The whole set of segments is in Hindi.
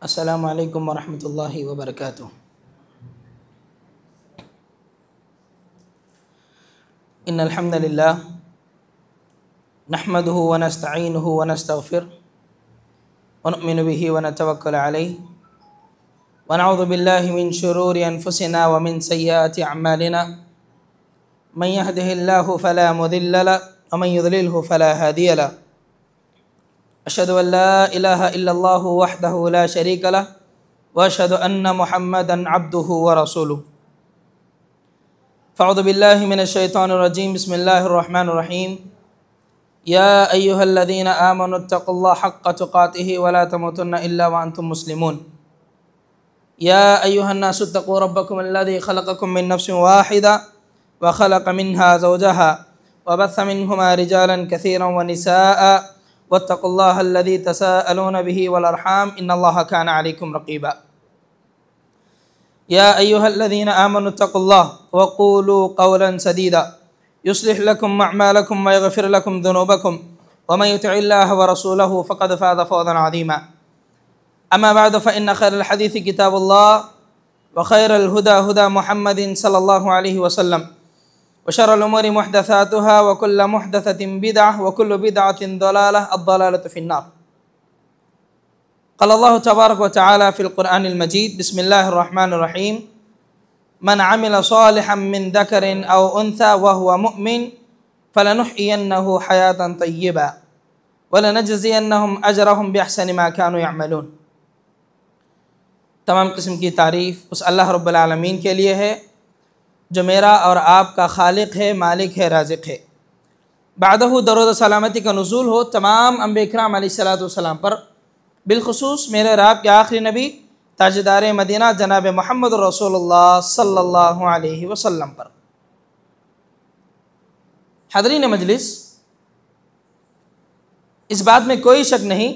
अस्सलामु अलैकुम वरहमतुल्लाहि वबरकातुह। इन्नल हम्दुलिल्लाह नहमदुहु व नस्तईनुहु व नस्तगफिरुह व नु'मिनु बिही व नतवक्कलु अलैहि व नऊज़ु बिल्लाहि मिन शुरूरि अनफुसिना व मिन सय्यिआति अअमालिना मन यहदिहिल्लाहु फला मुदिल्ल लहु व मन युद्लिलहु फला हादिय लहु। अशहदु अन ला इलाहा इल्लल्लाहु वहदहु ला शरीक लहु व अशहदु अन्न मुहम्मदन अब्दुहु व रसूलुहु। फ़अऊज़ु बिल्लाहि मिनश शैतानिर रजीम। बिस्मिल्लाहिर रहमानिर रहीम। या अय्युहल्लज़ीना आमनुत्तक़ुल्लाह हक़्क़ तुक़ातिहि व ला तमूतुन्ना इल्ला व अंतुम मुस्लिमून। या अय्युहन्नासु रब्बकुमुल्लज़ी ख़लक़कुम मिन नफ्सिन वाहिदा व ख़लक़ मिन्हा ज़ौजहा व बस्स मिन्हुमा रिजालन कसीरन व निसाअ वत्तक़ुल्लाहल्लज़ी तसाअलून बिही वल अर्हाम इन्नल्लाहा काना अलैकुम रक़ीबा। या अय्युहल्लज़ीना आमनुत्तक़ुल्लाह व क़ूलू क़ौलन सदीदा युस्लिह लकुम अअमालकुम व यग़फ़िर लकुम ज़ुनूबकुम व मन युतिइल्लाह व रसूलहु फ़क़द फ़ाज़ फ़ौज़न अज़ीमा। अम्मा बअद फ़इन्न खैरल हदीस किताबुल्लाह व खैरल हुदा हुदा मुहम्मदिन सल्लल्लाहु अलैहि वसल्लम व शर्रल उमूरि मुहदसातुहा व कुल्लु मुहदसतिन बिदअह व कुल्लु बिदअतिन दलालह अद-दलालतु फ़िन्नार। क़ाल अल्लाहु तबारक व तआला फ़िल क़ुरआनिल मजीद। बिस्मिल्लाहिर रहमानिर रहीम। मन अमिल सालिहन मिन ज़करिन औ उन्सा व हुवा मुअमिन फ़लनुहयियन्नहु हयातन तय्यिबा व लनजज़ियन्नहुम अजरहुम बिअहसनि मा कानू यअमलून। तमाम किस्म की तारीफ़ उस अल्लाह रब्बुल आलमीन के लिए है जो मेरा और आपका खालिक है, मालिक है, राज़िक़ है। बादहु दरूद सलामती का नुज़ूल हो तमाम अंबिया किराम अलैहिस्सलातु वस्सलाम पर, बिलखुसूस मेरे और आपके आखिरी नबी ताजदार मदीना जनाब मोहम्मद रसूलुल्लाह सल्लल्लाहु अलैहि वसल्लम पर। हाज़रीन मजलिस, इस बात में कोई शक नहीं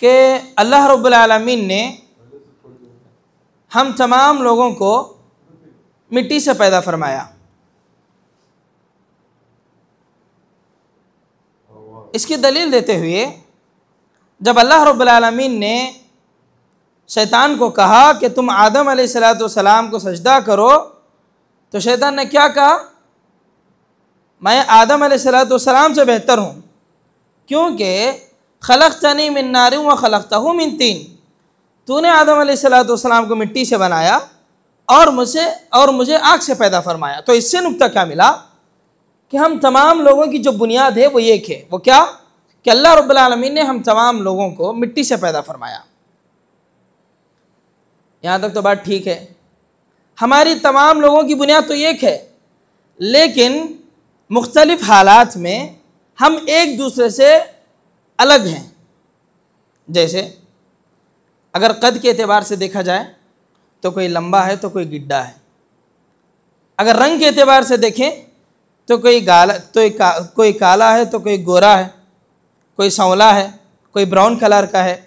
कि अल्लाह रब्बुल आलमीन ने हम तमाम लोगों को मिट्टी से पैदा फरमाया। इसकी दलील देते हुए जब अल्लाह रब्बुल आलमीन ने शैतान को कहा कि तुम आदम अलैहिस्सलाम को सजदा करो, तो शैतान ने क्या कहा? मैं आदम अलैहिस्सलाम से बेहतर हूँ, क्योंकि खलक़तनी मिन नारिन व खलक़तहु मिन तीन। तूने आदम अलैहिस्सलाम को मिट्टी से बनाया और मुझे आग से पैदा फरमाया। तो इससे नुक्ता क्या मिला कि हम तमाम लोगों की जो बुनियाद है वो एक है। वो क्या? कि अल्लाह रब्बुल आलमीन ने हम तमाम लोगों को मिट्टी से पैदा फरमाया। यहाँ तक तो बात ठीक है, हमारी तमाम लोगों की बुनियाद तो एक है, लेकिन मुख्तलिफ हालात में हम एक दूसरे से अलग हैं। जैसे अगर कद के एतबार से देखा जाए तो कोई लंबा है तो कोई गिड्डा है। अगर रंग के एतबार से देखें तो कोई काला है तो कोई गोरा है, कोई सांवला है, कोई ब्राउन कलर का है।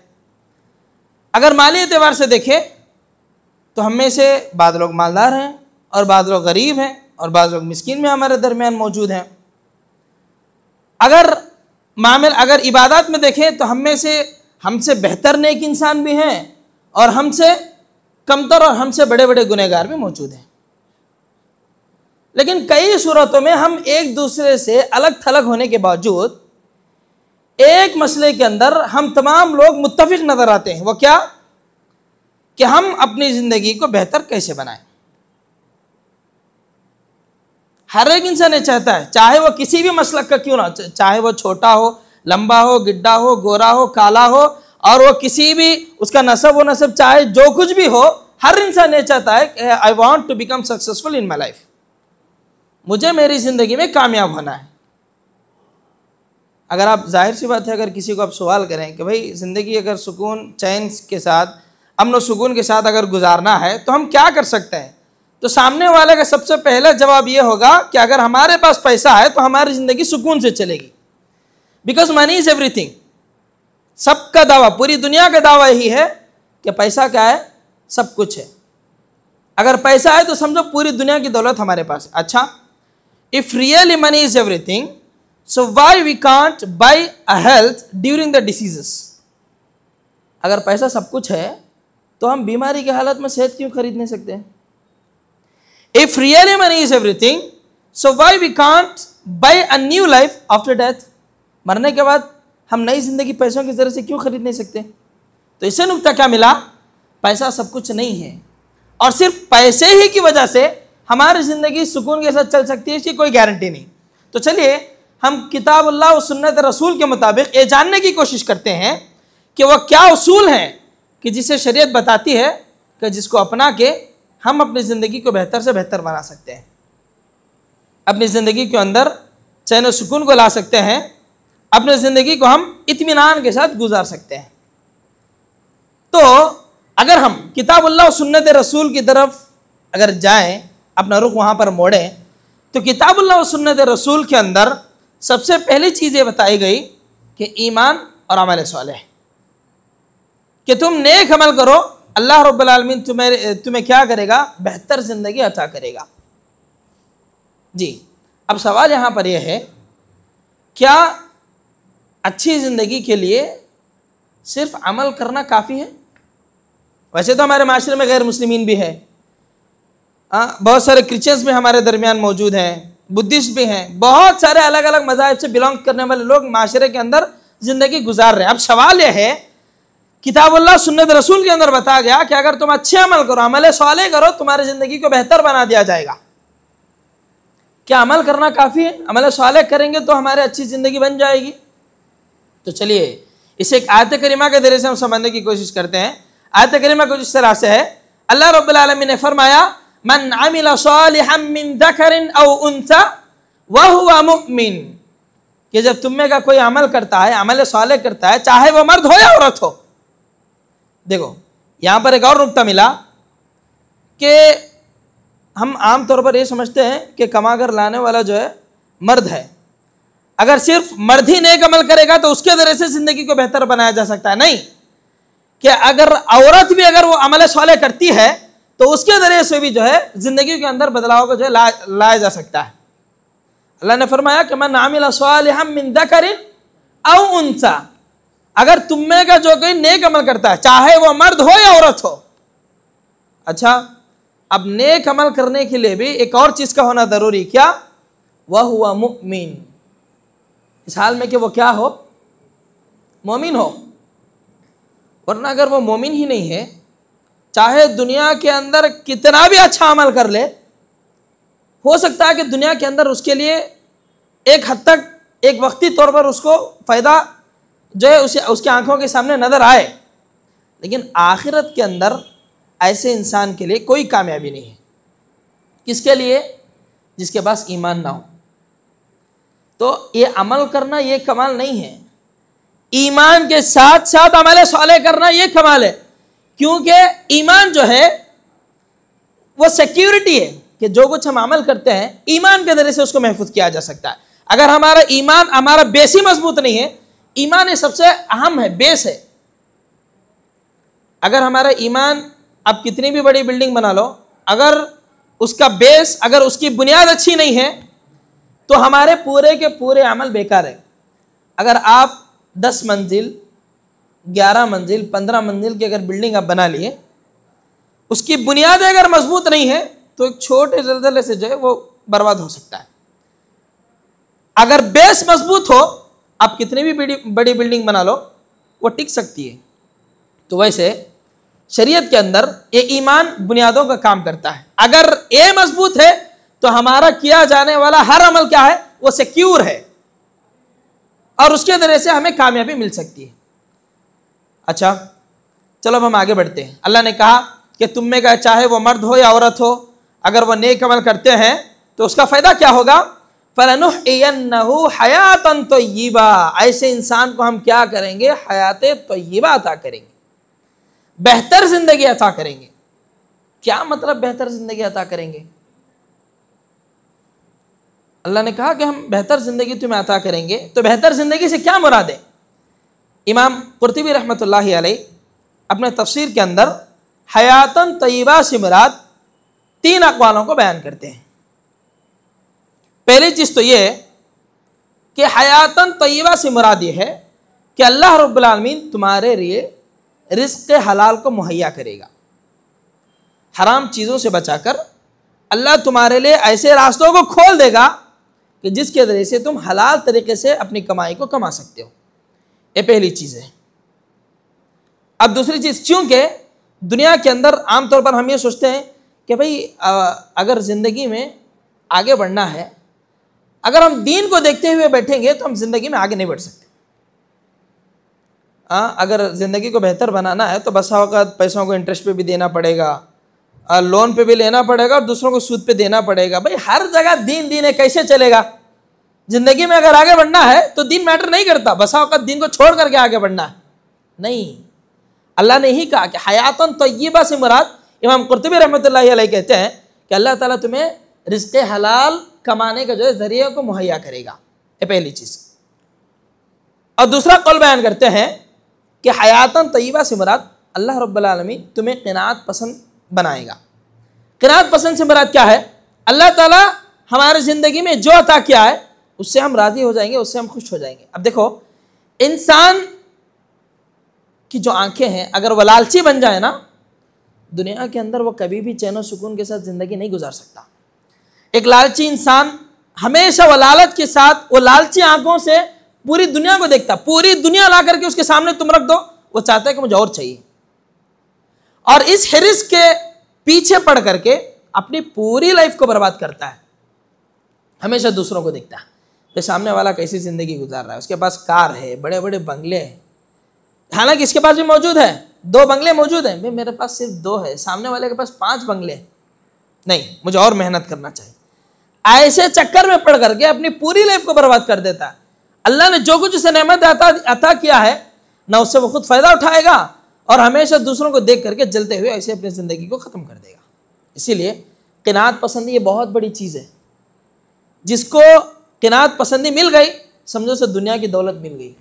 अगर माली एतबार से देखें तो हम में से बाद लोग मालदार हैं और बाद लोग गरीब हैं और बाद लोग मिस्कीन में हमारे दरमियान मौजूद हैं। अगर इबादत में देखें तो हम में से हमसे बेहतर नेक इंसान भी हैं और हमसे कमतर और हमसे बड़े बड़े गुनहगार भी मौजूद हैं। लेकिन कई सूरतों में हम एक दूसरे से अलग थलग होने के बावजूद एक मसले के अंदर हम तमाम लोग मुत्तफिक नजर आते हैं। वो क्या? कि हम अपनी ज़िंदगी को बेहतर कैसे बनाएं। हर एक इंसान ये चाहता है, चाहे वो किसी भी मसलक का क्यों ना, चाहे वो छोटा हो, लंबा हो, गिड्डा हो, गोरा हो, काला हो, और वो किसी भी उसका नसब चाहे जो कुछ भी हो, हर इंसान ये चाहता है कि I want to become successful in my life. मुझे मेरी ज़िंदगी में कामयाब होना है। अगर आप, जाहिर सी बात है, अगर किसी को आप सवाल करें कि भाई ज़िंदगी अगर सुकून चैन के साथ, अमन व सुकून के साथ अगर गुजारना है तो हम क्या कर सकते हैं, तो सामने वाले का सबसे पहला जवाब ये होगा कि अगर हमारे पास पैसा है तो हमारी ज़िंदगी सुकून से चलेगी। Because money is everything. सबका दावा, पूरी दुनिया का दावा यही है कि पैसा क्या है? सब कुछ है। अगर पैसा है तो समझो पूरी दुनिया की दौलत हमारे पास है। अच्छा, if really money is everything, so why we can't buy a health during the diseases? अगर पैसा सब कुछ है तो हम बीमारी की हालत में सेहत क्यों खरीद नहीं सकते? If really money is everything, so why we can't buy a new life after death? मरने के बाद हम नई जिंदगी पैसों की जरिए से क्यों खरीद नहीं सकते? तो इससे नुक्ता क्या मिला? पैसा सब कुछ नहीं है, और सिर्फ पैसे ही की वजह से हमारी ज़िंदगी सुकून के साथ चल सकती है, इसकी कोई गारंटी नहीं। तो चलिए हम किताबुल्लाह और सुन्नत रसूल के मुताबिक ये जानने की कोशिश करते हैं कि वह क्या उसूल हैं कि जिसे शरीयत बताती है कि जिसको अपना के हम अपनी ज़िंदगी को बेहतर से बेहतर बना सकते हैं, अपनी ज़िंदगी के अंदर चैन और सुकून को ला सकते हैं, अपनी ज़िंदगी को हम इत्मीनान के साथ गुजार सकते हैं। तो अगर हम किताबुल्लाह और सुन्नत रसूल की तरफ अगर जाएं, अपना रुख वहाँ पर मोड़ें, तो किताबुल्लाह और सुन्नत रसूल के अंदर सबसे पहली चीज़ ये बताई गई कि ईमान और अमल सालेह, कि तुम नेक अमल करो, अल्लाह रब्बुल आलमीन तुम्हें क्या करेगा? बेहतर ज़िंदगी अता करेगा। जी, अब सवाल यहाँ पर यह है, क्या अच्छी ज़िंदगी के लिए सिर्फ अमल करना काफ़ी है? वैसे तो हमारे माशरे में गैर मुस्लिमीन भी है, बहुत सारे क्रिश्चियंस भी हमारे दरमियान मौजूद हैं, बुद्धिस्ट भी हैं, बहुत सारे अलग अलग मज़ाहिब से बिलोंग करने वाले लोग माशरे के अंदर ज़िंदगी गुजार रहे हैं। अब सवाल यह है, किताबुल्लाह सुन्नत रसूल के अंदर बताया गया कि अगर तुम अच्छे अमल करो, अमल सालेह करो, तुम्हारी ज़िंदगी को बेहतर बना दिया जाएगा। क्या अमल करना काफ़ी है? अमल सालेह करेंगे तो हमारी अच्छी ज़िंदगी बन जाएगी? तो चलिए इसे एक आयत करीमा के ज़रिए से हम समझने की कोशिश करते हैं। आयत करीमा कुछ इस तरह से है, अल्लाह रब्बुल आलमीन ने फरमाया, मन अमिल सालिहन मिन ज़करिन औ उन्सा व हुवा मुमिन, कि जब तुम में का कोई अमल करता है, अमल सालेह करता है, चाहे वो मर्द हो या औरत हो। देखो यहाँ पर एक और नुक्ता मिला कि हम आम तौर पर ये समझते हैं कि कमाकर लाने वाला जो है मर्द है, अगर सिर्फ मर्द ही नेक अमल करेगा तो उसके ज़रिए से ज़िंदगी को बेहतर बनाया जा सकता है। नहीं, कि अगर औरत भी अगर वो अमल सालेह करती है तो उसके ज़रिए से भी जो है ज़िंदगी के अंदर बदलाव को जो है लाया जा सकता है। अल्लाह ने फरमाया कि मन अमिल सालिहन मिन ज़करिन औ उन्सा, अगर तुम में का जो कोई नेक अमल करता है, चाहे वो मर्द हो या औरत हो। अच्छा, अब नेक अमल करने के लिए भी एक और चीज़ का होना ज़रूरी, क्या? वह हुआ मुमिन, इस हाल में कि वो क्या हो? मोमिन हो। वरना अगर वो मोमिन ही नहीं है, चाहे दुनिया के अंदर कितना भी अच्छा अमल कर ले, हो सकता है कि दुनिया के अंदर उसके लिए एक हद तक, एक वक्ती तौर पर उसको फ़ायदा जो है उसकी आंखों के सामने नज़र आए, लेकिन आखिरत के अंदर ऐसे इंसान के लिए कोई कामयाबी नहीं है। किसके लिए? जिसके पास ईमान ना हो। तो ये अमल करना ये कमाल नहीं है, ईमान के साथ साथ अमल सालेह करना ये कमाल है, क्योंकि ईमान जो है वो सिक्योरिटी है कि जो कुछ हम अमल करते हैं ईमान के ज़रिए से उसको महफूज किया जा सकता है। अगर हमारा ईमान, हमारा बेस ही मजबूत नहीं है, ईमान सबसे अहम है, बेस है। अगर हमारा ईमान, आप कितनी भी बड़ी बिल्डिंग बना लो, अगर उसका बेस, अगर उसकी बुनियाद अच्छी नहीं है तो हमारे पूरे के पूरे अमल बेकार है। अगर आप 10 मंजिल, 11 मंजिल, 15 मंजिल की अगर बिल्डिंग आप बना लिए, उसकी बुनियाद अगर मजबूत नहीं है तो एक छोटे ज़लज़ले से जो है वो बर्बाद हो सकता है। अगर बेस मजबूत हो, आप कितनी भी बड़ी बिल्डिंग बना लो, वो टिक सकती है। तो वैसे शरीयत के अंदर ये ईमान बुनियादों का काम करता है। अगर ये मजबूत है तो हमारा किया जाने वाला हर अमल क्या है? वो सिक्योर है और उसके ज़रिए से हमें कामयाबी मिल सकती है। अच्छा, चलो अब हम आगे बढ़ते हैं। अल्लाह ने कहा कि तुम में का चाहे वो मर्द हो या औरत हो, अगर वो नेक अमल करते हैं तो उसका फ़ायदा क्या होगा? फलनुहयन्नहु हयातन तय्यिबा, ऐसे इंसान को हम क्या करेंगे? हयात तय्यिबा अता करेंगे, बेहतर ज़िंदगी अता करेंगे। क्या मतलब बेहतर ज़िंदगी अता करेंगे? अल्लाह ने कहा कि हम बेहतर ज़िंदगी तुम्हें अता करेंगे, तो बेहतर ज़िंदगी से क्या मुराद है? इमाम कुर्तुबी रहमतुल्लाहि अलैह अपने तफसीर के अंदर हयातन तय्यिबा से मुराद 3 अक़वालों को बयान करते हैं। पहली चीज़ तो ये कि हयातन तय्यिबा से मुराद ये है कि अल्लाह रब्बुल आलमीन तुम्हारे लिए रिज़्क़ हलाल को मुहैया करेगा। हराम चीज़ों से बचाकर अल्लाह तुम्हारे लिए ऐसे रास्तों को खोल देगा कि जिसके ज़रिए से तुम हलाल तरीके से अपनी कमाई को कमा सकते हो। ये पहली चीज़ है। अब दूसरी चीज़, चूँकि दुनिया के अंदर आमतौर पर हम ये सोचते हैं कि भाई अगर ज़िंदगी में आगे बढ़ना है, अगर हम दीन को देखते हुए बैठेंगे तो हम ज़िंदगी में आगे नहीं बढ़ सकते। अगर ज़िंदगी को बेहतर बनाना है तो बसा वक़्त पैसों को इंटरेस्ट पे भी देना पड़ेगा, लोन पे भी लेना पड़ेगा और दूसरों को सूद पे देना पड़ेगा। भाई हर जगह दीन दीन है, कैसे चलेगा? ज़िंदगी में अगर आगे बढ़ना है तो दीन मैटर नहीं करता, बसा वक़्त दीन को छोड़ करके आगे बढ़ना है। नहीं, अल्लाह ने ही कहा कि हयातन तय्यबा से मुराद, इमाम कुर्तुबी रहमतुल्लाहि अलैह कहते हैं कि अल्लाह ताला तुम्हें रिज़्क़ हलाल कमाने का जो है ज़रिए को मुहैया करेगा। ये पहली चीज़। और दूसरा कौल बयान करते हैं कि हयातन तय्यबा से मुराद अल्लाह रब्बुल आलमीन तुम्हें क़नाअत पसंद बनाएगा। क़नाअत पसंद से मुराद क्या है? अल्लाह ताला हमारी ज़िंदगी में जो अता किया है उससे हम राज़ी हो जाएंगे, उससे हम खुश हो जाएंगे। अब देखो, इंसान की जो आंखें हैं अगर वह लालची बन जाए ना, दुनिया के अंदर वो कभी भी चैन और सुकून के साथ ज़िंदगी नहीं गुजार सकता। एक लालची इंसान हमेशा वो लालच के साथ, वो लालची आंखों से पूरी दुनिया को देखता, पूरी दुनिया ला करके उसके सामने तुम रख दो, वो चाहता है कि मुझे और चाहिए, और इस हिरिस के पीछे पड़ करके अपनी पूरी लाइफ को बर्बाद करता है। हमेशा दूसरों को देखता है कि सामने वाला कैसी ज़िंदगी गुजार रहा है, उसके पास कार है, बड़े बड़े बंगले हैं, हालांकि इसके पास भी मौजूद है, 2 बंगले मौजूद हैं, भाई मेरे पास सिर्फ 2 है, सामने वाले के पास 5 बंगले हैं, नहीं मुझे और मेहनत करना चाहिए। ऐसे चक्कर में पड़ करके अपनी पूरी लाइफ को बर्बाद कर देता है। अल्लाह ने जो कुछ उसे नेमत अता किया है ना, उससे वो खुद फ़ायदा उठाएगा और हमेशा दूसरों को देख करके जलते हुए ऐसे अपनी ज़िंदगी को ख़त्म कर देगा। इसीलिए क़नाअत पसंदी ये बहुत बड़ी चीज़ है। जिसको क़नाअत पसंदी मिल गई, समझो से दुनिया की दौलत मिल गई।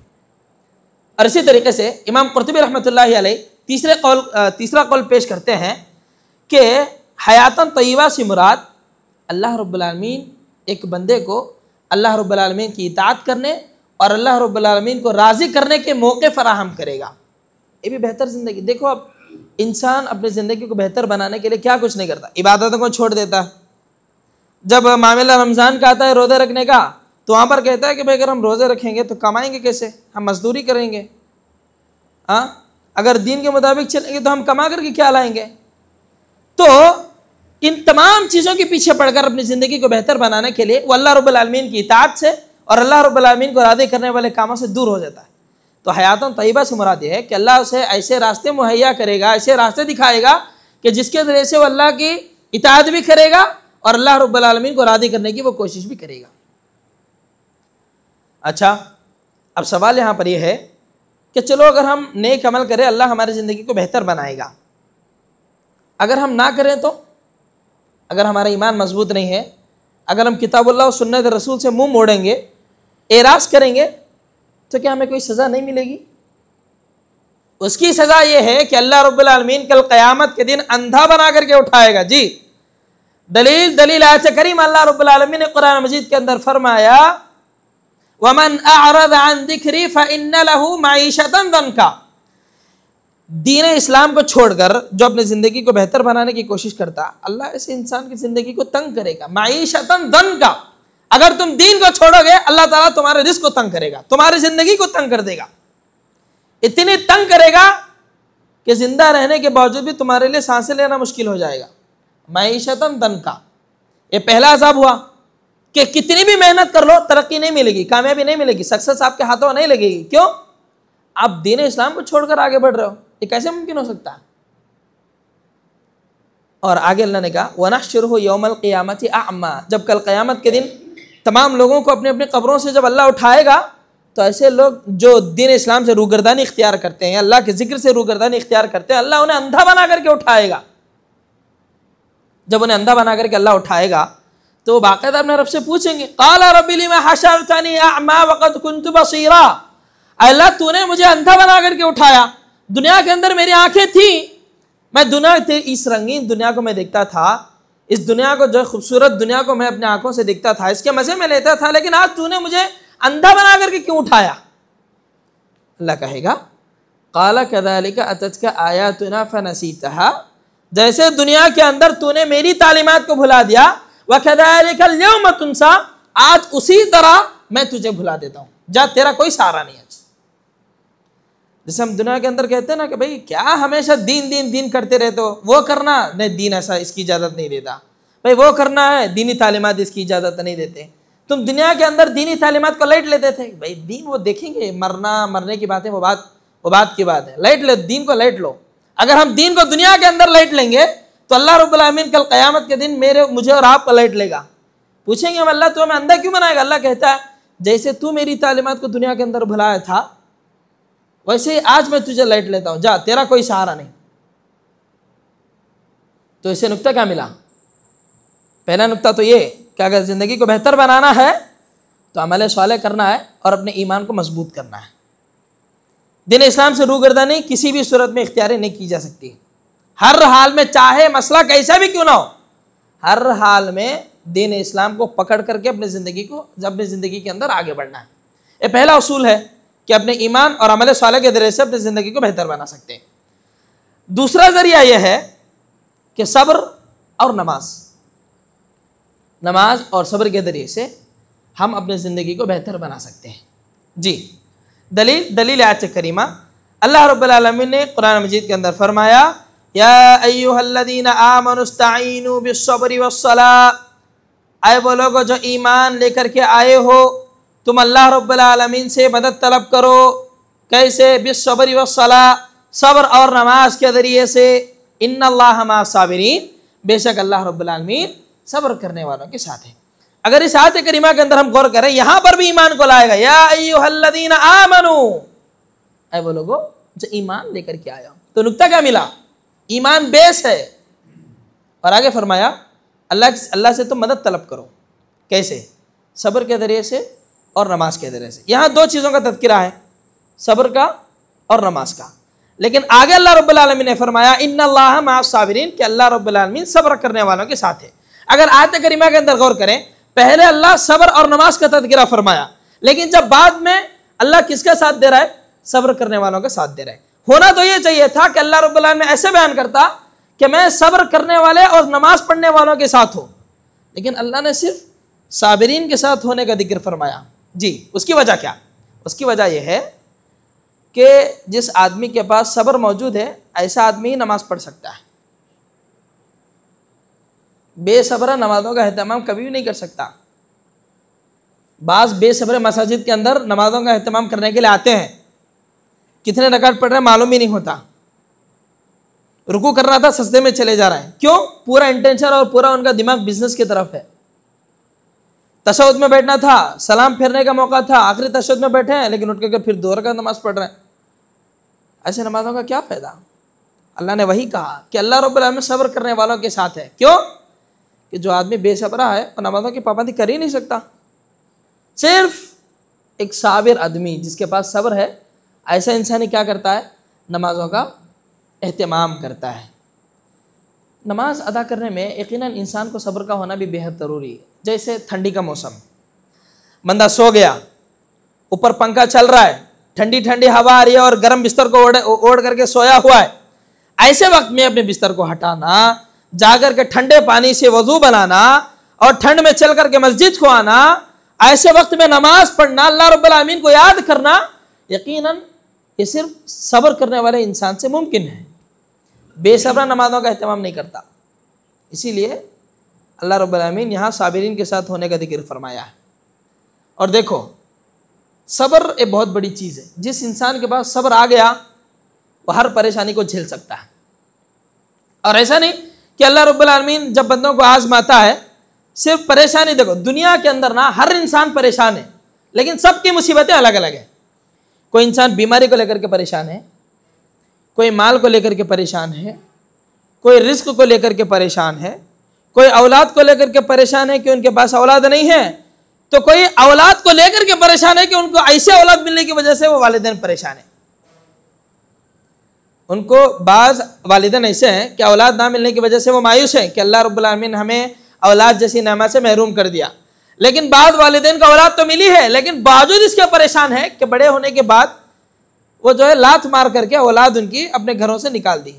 और इसी तरीके से इमाम कुर्तुबी रहमतुल्लाहि अलैह तीसरा कौल पेश करते हैं कि हयातन तय्यबा से मुराद अल्लाह रब्बुल आलमीन एक बंदे को अल्लाह रब्बुल आलमीन की इताअत करने और अल्लाह रब्बुल आलमीन को राज़ी करने के मौके फराहम करेगा। ये भी बेहतर ज़िंदगी। देखो, अब इंसान अपनी ज़िंदगी को बेहतर बनाने के लिए क्या कुछ नहीं करता, इबादतों को छोड़ देता है। जब मामला रमज़ान का आता है रोज़े रखने का, तो वहाँ पर कहता है कि भाई अगर हम रोज़े रखेंगे तो कमाएंगे कैसे, हम मजदूरी करेंगे। अगर दीन के मुताबिक चलेंगे तो हम कमा करके क्या लाएंगे। तो इन तमाम चीज़ों के पीछे पड़कर अपनी ज़िंदगी को बेहतर बनाने के लिए वो अल्लाह रब्बुल आलमीन की इताअत से और अल्लाह रब्बुल आलमीन को राज़ी करने वाले कामों से दूर हो जाता है। तो हयातन तय्यबा से मुराद ये है कि अल्लाह उसे ऐसे रास्ते मुहैया करेगा, ऐसे रास्ते दिखाएगा कि जिसके ज़रिए से वो अल्लाह की इताअत भी करेगा और अल्लाह रब्बुल आलमीन को राज़ी करने की वो कोशिश भी करेगा। अच्छा, अब सवाल यहाँ पर यह है कि चलो अगर हम नेक अमल करें अल्लाह हमारी ज़िंदगी को बेहतर बनाएगा, अगर हम ना करें तो, अगर हमारा ईमान मजबूत नहीं है, अगर हम किताबुल्लाह और सुन्नत रसूल से मुंह मोड़ेंगे, एराज़ करेंगे, तो क्या हमें कोई सज़ा नहीं मिलेगी? उसकी सज़ा ये है कि अल्लाह रब्बुल आलमीन कल क़यामत के दिन अंधा बना करके उठाएगा। जी, दलील आयत करीम अल्लाह रब्बुल आलमीन ने कुरान मजीद के अंदर फरमाया, वमन अअरद अन ज़िक्री फ़इन्न लहू मईशतन दंका। दीन इस्लाम को छोड़कर जो अपनी ज़िंदगी को बेहतर बनाने की कोशिश करता, अल्लाह ऐसे इंसान की ज़िंदगी को तंग करेगा। मईशतन दंका, अगर तुम दीन को छोड़ोगे अल्लाह ताला तुम्हारे रिज़्क़ को तंग करेगा, तुम्हारी ज़िंदगी को तंग कर देगा। इतनी तंग करेगा कि ज़िंदा रहने के बावजूद भी तुम्हारे लिए सांसें लेना मुश्किल हो जाएगा। मईशतन दंका, ये पहला अज़ाब हुआ कि कितनी भी मेहनत कर लो तरक्की नहीं मिलेगी, कामयाबी नहीं मिलेगी, सक्सेस आपके हाथों नहीं लगेगी। क्यों? आप दीन इस्लाम को छोड़कर आगे बढ़ रहे हो, ये कैसे मुमकिन हो सकता है? और आगे अल्लाह ने कहा, वनहशुरुहु यौमल क़ियामति अअमा, जब कल क़यामत के दिन तमाम लोगों को अपने अपने कब्रों से जब अल्लाह उठाएगा, तो ऐसे लोग जो दीन इस्लाम से रूगर्दानी इख्तियार करते हैं, अल्लाह के जिक्र से रूगर्दानी इख्तियार करते हैं, अल्लाह उन्हें अंधा बना करके उठाएगा। जब उन्हें अंधा बना करके अल्लाह उठाएगा तो बाकायदा अपने रब से पूछेंगे, क़ाला रब्बी लिमा हशरतनी अअमा वक़द कुन्तु बसीरा, अल्लाह तूने मुझे अंधा बना करके उठाया, दुनिया के अंदर मेरी आंखें थी, मैं दुनिया इस रंगीन दुनिया को मैं देखता था, इस दुनिया को जो खूबसूरत दुनिया को मैं अपनी आंखों से देखता था, इसके मज़े में लेता था, लेकिन आज तूने मुझे अंधा बना करके क्यों उठाया? अल्लाह कहेगा, क़ाला कज़ालिका अततका आयातुना फ़नसीतहा, जैसे दुनिया के अंदर तूने मेरी तालीमात को भुला दिया, व कज़ालिकल यौम तुनसा, आज उसी तरह मैं तुझे भुला देता हूँ, जा तेरा कोई सहारा नहीं है। जैसे हम दुनिया के अंदर कहते हैं ना कि भाई क्या हमेशा दीन दीन दीन करते रहते हो, वो करना नहीं, दीन ऐसा इसकी इजाज़त नहीं देता, भाई वो करना है, दीनी तालीमात इसकी इजाज़त नहीं देते। तुम दुनिया के अंदर दीनी तालीमात को लाइट लेते थे, भाई दीन वो देखेंगे, मरना मरने की बात है, वो बात की बात है, लाइट ले, दीन को लाइट लो। अगर हम दीन को दुनिया के अंदर लाइट लेंगे तो अल्लाह रब्बुल आलमीन कल क़यामत के दिन मुझे और आपको लाइट लेगा। पूछेंगे हम अल्लाह तुम्हें अंधा क्यों बनाएगा? अल्लाह कहता है जैसे तू मेरी तालीमात को दुनिया के अंदर भुलाया था, वैसे ही आज मैं तुझे लाइट लेता हूं, जा तेरा कोई सहारा नहीं। तो इससे नुक्ता क्या मिला? पहला नुक्ता तो ये कि अगर ज़िंदगी को बेहतर बनाना है तो अमल सालेह करना है और अपने ईमान को मजबूत करना है। दीन इस्लाम से रूगर्दानी किसी भी सूरत में इख्तियारी नहीं की जा सकती। हर हाल में, चाहे मसला कैसा भी क्यों ना हो, हर हाल में दीन इस्लाम को पकड़ करके अपनी ज़िंदगी के अंदर आगे बढ़ना है। ये पहला उसूल है कि अपने ईमान और अमल सालेह के ज़रिए से अपनी ज़िंदगी को बेहतर बना सकते हैं। दूसरा ज़रिया यह है कि सब्र और नमाज और सब्र के ज़रिए से हम अपनी ज़िंदगी को बेहतर बना सकते हैं। जी, दलील आयत करीमा, अल्लाह रब्बुल आलमीन ने कुरान मजीद के अंदर फरमाया, या अय्युहल्लज़ीना आमनुस्तईनु बिस्सब्रि वस्सलाह, आए वो लोग जो ईमान लेकर के आए हो, तुम अल्लाह रब्बुल आलमीन से मदद तलब करो। कैसे? बिस्सब्रि वस्सलाह, सब्र और नमाज के ज़रिए से। इन्नल्लाह मअस साबिरीन, बेशक अल्लाह रब्बुल आलमीन सब्र करने वालों के साथ है। अगर इस आयत करीमा के अंदर हम गौर करें, यहाँ पर भी ईमान को लाएगा, या अय्युहल्लज़ीना आमनू, ऐ वो लोगों जो ईमान लेकर के आया। तो नुक्ता क्या मिला? ईमान बेस है। और आगे फरमाया अल्लाह से तुम मदद तलब करो। कैसे? सब्र के ज़रिए से और नमाज के ज़रिए से। यहाँ दो चीज़ों का तज़किरा है, सब्र का और नमाज का। लेकिन आगे अल्लाह रब्बुल आलमीन ने फरमाया इन्नल्लाह मअस साबिरीन, कि अल्लाह रब्बुल आलमीन सब्र करने वालों के साथ है। अगर आयत करीमा के अंदर गौर करें, पहले अल्लाह सब्र और नमाज का तज़किरा फरमाया, लेकिन जब बाद में अल्लाह किसका साथ दे रहा है? सब्र करने वालों का साथ दे रहा है। होना तो ये चाहिए था कि अल्लाह रब्बुल आलमीन ऐसे बयान करता कि मैं सब्र करने वाले और नमाज पढ़ने वालों के साथ हूँ, लेकिन अल्लाह ने सिर्फ साबिरीन के साथ होने का जिक्र फरमाया। जी, उसकी वजह क्या? उसकी वजह यह है कि जिस आदमी के पास सब्र मौजूद है, ऐसा आदमी ही नमाज पढ़ सकता है। बेसब्र नमाजों का एहतमाम कभी भी नहीं कर सकता। बाज़ बेसब्र मसाजिद के अंदर नमाजों का एहतमाम करने के लिए आते हैं, कितने रकात पढ़ रहे हैं मालूम ही नहीं होता, रुकू कर रहा था सजदे में चले जा रहा है। क्यों? पूरा इंटेंशन और पूरा उनका दिमाग बिजनेस की तरफ है। तशहुद में बैठना था, सलाम फेरने का मौका था, आखिरी तशहुद में बैठे हैं, लेकिन उठ कर फिर 2 रकात नमाज पढ़ रहे हैं। ऐसे नमाजों का क्या फ़ायदा? अल्लाह ने वही कहा कि अल्लाह रब्बुल आलमीन सब्र करने वालों के साथ है। क्यों? कि जो आदमी बेसब्रा है वो नमाजों की पाबंदी कर ही नहीं सकता। सिर्फ एक साबिर आदमी जिसके पास सब्र है, ऐसा इंसान ही क्या करता है? नमाजों का एहतमाम करता है। नमाज अदा करने में यकीनन इंसान को सब्र का होना भी बेहद ज़रूरी है। जैसे ठंडी का मौसम, बंदा सो गया, ऊपर पंखा चल रहा है, ठंडी ठंडी हवा आ रही है और गर्म बिस्तर को ओढ़ करके सोया हुआ है। ऐसे वक्त में अपने बिस्तर को हटाना, जाकर के ठंडे पानी से वजू बनाना और ठंड में चल करके मस्जिद को आना, ऐसे वक्त में नमाज पढ़ना, अल्लाह रब्बुल आलमीन को याद करना, यकीनन ये सिर्फ सब्र करने वाले इंसान से मुमकिन है। बेसब्रा नमाजों का एहतमाम नहीं करता। इसीलिए अल्लाह रब्बुल आलमीन यहाँ साबिरीन के साथ होने का जिक्र फरमाया है। और देखो, सब्र एक बहुत बड़ी चीज़ है। जिस इंसान के पास सब्र आ गया वो हर परेशानी को झेल सकता है। और ऐसा नहीं कि अल्लाह रब्बुल आलमीन जब बंदों को आजमाता है सिर्फ परेशानी, देखो दुनिया के अंदर ना हर इंसान परेशान है, लेकिन सबकी मुसीबतें अलग अलग है। कोई इंसान बीमारी को लेकर के परेशान है, कोई माल को लेकर के परेशान है, कोई रिस्क को लेकर के परेशान है, कोई औलाद को लेकर के परेशान है कि उनके पास औलाद नहीं है, तो कोई औलाद को लेकर के परेशान है कि उनको ऐसे औलाद मिलने की वजह से वो वालिदैन परेशान है। उनको बाज़ वालिदैन ऐसे हैं कि औलाद ना मिलने की वजह से वो मायूस है कि अल्लाह रब्बुल आलमीन हमें औलाद जैसी नेमत से महरूम कर दिया। लेकिन बाद वालिदैन का औलाद तो मिली है, लेकिन बावजूद इसके परेशान है कि बड़े होने के बाद वो जो है लात मार करके औलाद उनकी अपने घरों से निकाल दी।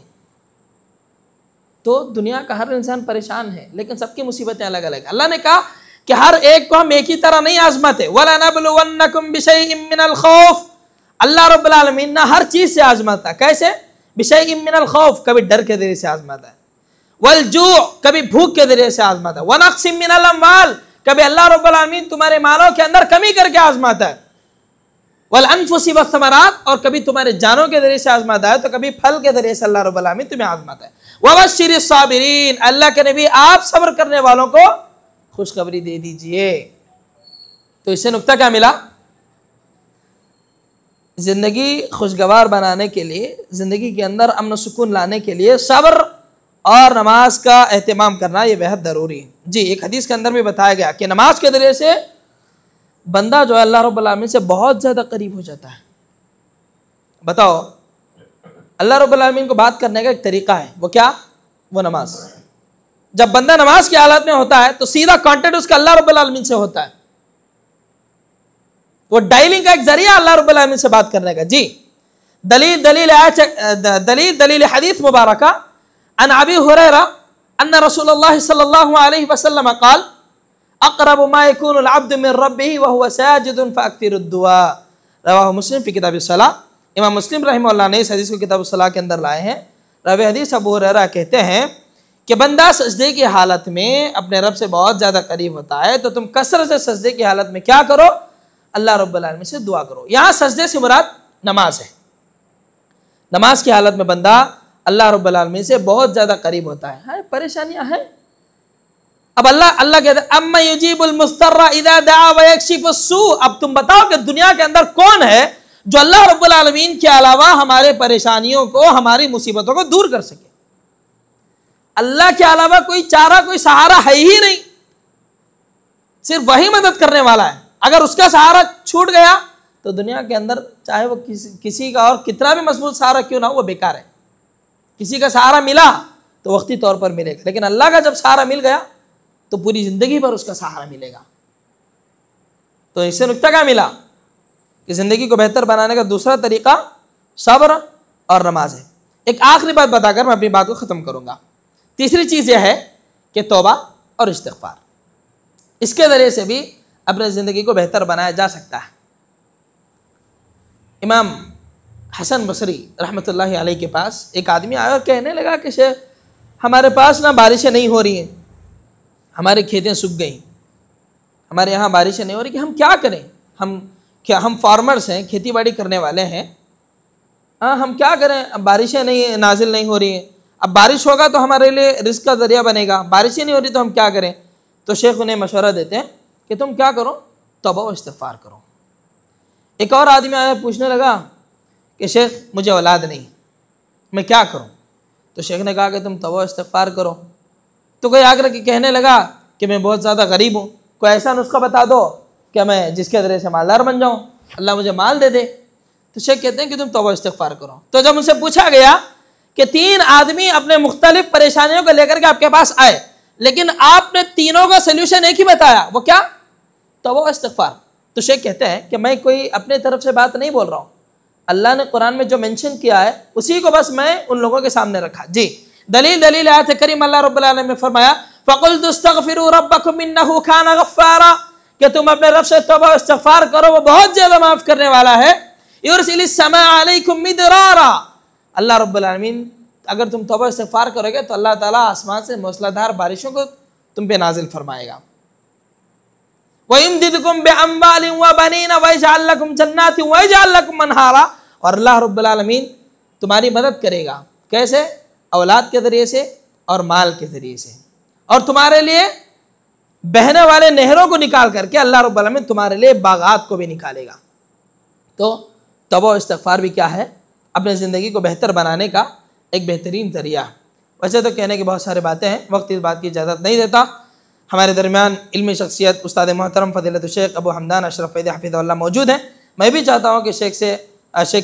तो दुनिया का हर इंसान परेशान है, लेकिन सबकी मुसीबतें अलग अलग। अल्लाह ने कहा कि हर एक को हम एक ही तरह नहीं आजमाते। वलनबलुवन्नकुम बिशैइन मिनल खौफ, अल्लाह रब्बुल आलमीन ना हर चीज से आजमाता। कैसे? बिशैइन मिनल खौफ, कभी डर के जरिए से आजमाता है। वल जू, कभी भूख के जरिए से आजमाता है। वनक्सिम मिनल अमवाल, कभी अल्लाह रब्बुल आलमीन तुम्हारे मालों के अंदर कमी करके आजमाता है। वल अनफुसी वस्समरात, और कभी तुम्हारे जानों के जरिए से आजमाता है, तो कभी फल के जरिए से अल्लाह रब्बुल आलमीन तुम्हें आजमाता है। वबश्शिरिस साबिरीन, अल्लाह के नबी आप सब्र करने वालों को खुशखबरी दे दीजिए। तो इससे नुक्ता क्या मिला? जिंदगी खुशगवार बनाने के लिए, जिंदगी के अंदर अमन सुकून लाने के लिए सब्र और नमाज का एहतमाम करना ये बेहद ज़रूरी है। जी, एक हदीस के अंदर भी बताया गया कि नमाज के जरिए से बंदा जो है अल्लाह रब्बुल आलमीन से बहुत ज़्यादा करीब हो जाता है। बताओ, अल्लाह रब्बुल आलमीन को बात करने का एक तरीका है, वो क्या? वो नमाज। जब बंदा नमाज की हालत में होता है तो सीधा कांटेक्ट उसका अल्लाह रब्बुल आलमीन से होता है। वो डायलिंग का एक जरिया अल्लाह रब्बुल आलमीन से बात करने का। जी, दलील हदीस मुबारका अन अबी हुरैरा अन्ना रसूलुल्लाह सल्लल्लाहु अलैहि वसल्लम क़ाल अक़रबु मा यकूनुल अब्दु मिन रब्बिही व हुवा साजिदुन फ़अक्तिरुद दुआ, रवाहु मुस्लिम फ़ी किताबिस सलाह। इमाम मुस्लिम रहमहुल्लाह ने इस हदीस को किताबुस सलाह के अंदर लाए हैं। रावी हदीस अबू हुरैरा कहते हैं कि बंदा सजदे की हालत में अपने रब से बहुत ज़्यादा करीब होता है, तो तुम कसरत से सजदे की हालत में क्या करो? अल्लाह रब्बुल आलमीन से दुआ करो। यहाँ सजदे से मुराद नमाज है। नमाज की हालत में बंदा अल्लाह रब्बुल आलमीन से बहुत ज़्यादा करीब होता है। परेशानियाँ हैं, अब अल्लाह कहते हैं अम्मा युजीबुल मुस्तर्रा इज़ा दआ व यक्शिफुस सू। अब तुम बताओ कि दुनिया के अंदर कौन है जो अल्लाह रब्बुल आलमीन के अलावा हमारे परेशानियों को, हमारी मुसीबतों को दूर कर सके? अल्लाह के अलावा कोई चारा, कोई सहारा है ही नहीं। सिर्फ वही मदद करने वाला है। अगर उसका सहारा छूट गया तो दुनिया के अंदर चाहे वो किसी का और कितना भी मजबूत सहारा क्यों ना हो, वो बेकार है। किसी का सहारा मिला तो वक्ती तौर पर मिलेगा, लेकिन अल्लाह का जब सहारा मिल गया तो पूरी जिंदगी भर उसका सहारा मिलेगा। तो इससे नुक्ता क्या मिला कि जिंदगी को बेहतर बनाने का दूसरा तरीका सब्र और नमाज है। एक आखिरी बात बताकर मैं अपनी बात को ख़त्म करूँगा। तीसरी चीज़ यह है कि तौबा और इस्तिग़फ़ार, इसके ज़रिए से भी अपनी ज़िंदगी को बेहतर बनाया जा सकता है। इमाम हसन बसरी रहमतुल्लाहि अलैहि के पास एक आदमी आया और कहने लगा कि शेख, हमारे पास ना बारिशें नहीं हो रही हैं, हमारी खेतें सूख गई, हमारे यहाँ बारिशें नहीं हो रही, कि हम क्या करें? हम फार्मर्स हैं, खेती बाड़ी करने वाले हैं, हाँ हम क्या करें? अब बारिशें नहीं नाजिल नहीं हो रही हैं, अब बारिश होगा तो हमारे लिए रिस्क का ज़रिया बनेगा, बारिशें नहीं हो रही तो हम क्या करें? तो शेख उन्हें मशवरा देते हैं कि तुम क्या करो? तौबा व इस्तिग़फ़ार करो। एक और आदमी आया, पूछने लगा कि शेख मुझे औलाद नहीं, मैं क्या करूं? तो शेख ने कहा कि तुम तौबा व इस्तिग़फ़ार करो। तो कोई आकर के कहने लगा कि मैं बहुत ज़्यादा गरीब हूँ, कोई ऐसा नुस्खा बता दो कि मैं जिसके ज़रिए से मालदार बन जाऊँ, अल्लाह मुझे माल दे दे। तो शेख कहते हैं कि तुम तौबा व इस्तिग़फ़ार करो। तो जब उनसे पूछा गया कि 3 आदमी अपने मुख्तलिफ परेशानियों को लेकर के आपके पास आए, लेकिन आपने तीनों का सोल्यूशन एक ही बताया, वो क्या? तौबा व इस्तिग़फ़ार। तो शेख कहते हैं कि मैं कोई अपने तरफ से बात नहीं बोल रहा हूँ, अल्लाह ने कुरान में जो मेंशन किया है उसी को बस मैं उन लोगों के सामने रखा। जी, दलील आयत करीम अल्लाह रब्बुल आलमीन ने फरमाया फ़क़ुल तस्तग़फ़िरू रब्बकुम इन्नहु काना गफ़्फ़ारा, कि तुम अपने रब से तौबा इस्तिग़फ़ार करो, वो बहुत ज़्यादा माफ़ करने वाला है। युरसिलिस समा अलैकुम मिदरारा, अल्लाह रब्बुल आलमीन अगर तुम तौबा इस्तिग़फ़ार करोगे तो अल्लाह ताला आसमान से मूसलाधार बारिशों को तुम पे नाजिल फरमाएगा। वयुमदिदकुम बिअम्वालिन व बनीन वयजअल लकुम जन्नातिन वयजअल लकुम अन्हारा, और अल्लाह रब्बुल आलमीन तुम्हारी मदद करेगा। कैसे? औलाद के ज़रिए से और माल के ज़रिए से, और तुम्हारे लिए बहने वाले नहरों को निकाल करके अल्लाह रब्बुल आलमीन तुम्हारे लिए बागात को भी निकालेगा। तो तौबा इस्तिग़फ़ार भी क्या है? अपने ज़िंदगी को बेहतर बनाने का एक बेहतरीन ज़रिया। वैसे तो कहने की बहुत सारी बातें हैं, वक्त इस बात की इजाज़त नहीं देता। हमारे दरमियान इल्मी शख्सियत उस्ताद मोहतरम फ़ज़ीलत शेख अबू हमदान अशरफ फ़ैदी हफ़िज़हुल्लाह मौजूद हैं। मैं भी चाहता हूँ कि शेख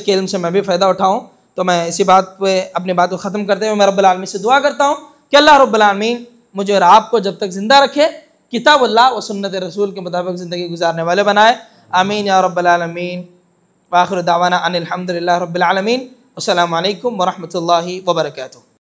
के इल्म से मैं भी फ़ायदा उठाऊँ। तो मैं इसी बात पे अपनी बात को ख़त्म करते हुए मैं रब्बुल आलमीन से दुआ करता हूँ कि अल्लाह रब्बुल आलमीन मुझे और आपको जब तक ज़िंदा रखे, किताबुल्लाह व सुन्नत रसूल के मुताबिक ज़िंदगी गुजारने वाले बनाए। आमीन या रब्बुल आलमीन। व आखिर दावाना अनिल हम्दुलिल्लाहि रब्बिल आलमीन। अस्सलामु अलैकुम व रहमतुल्लाहि व बरकातुहू।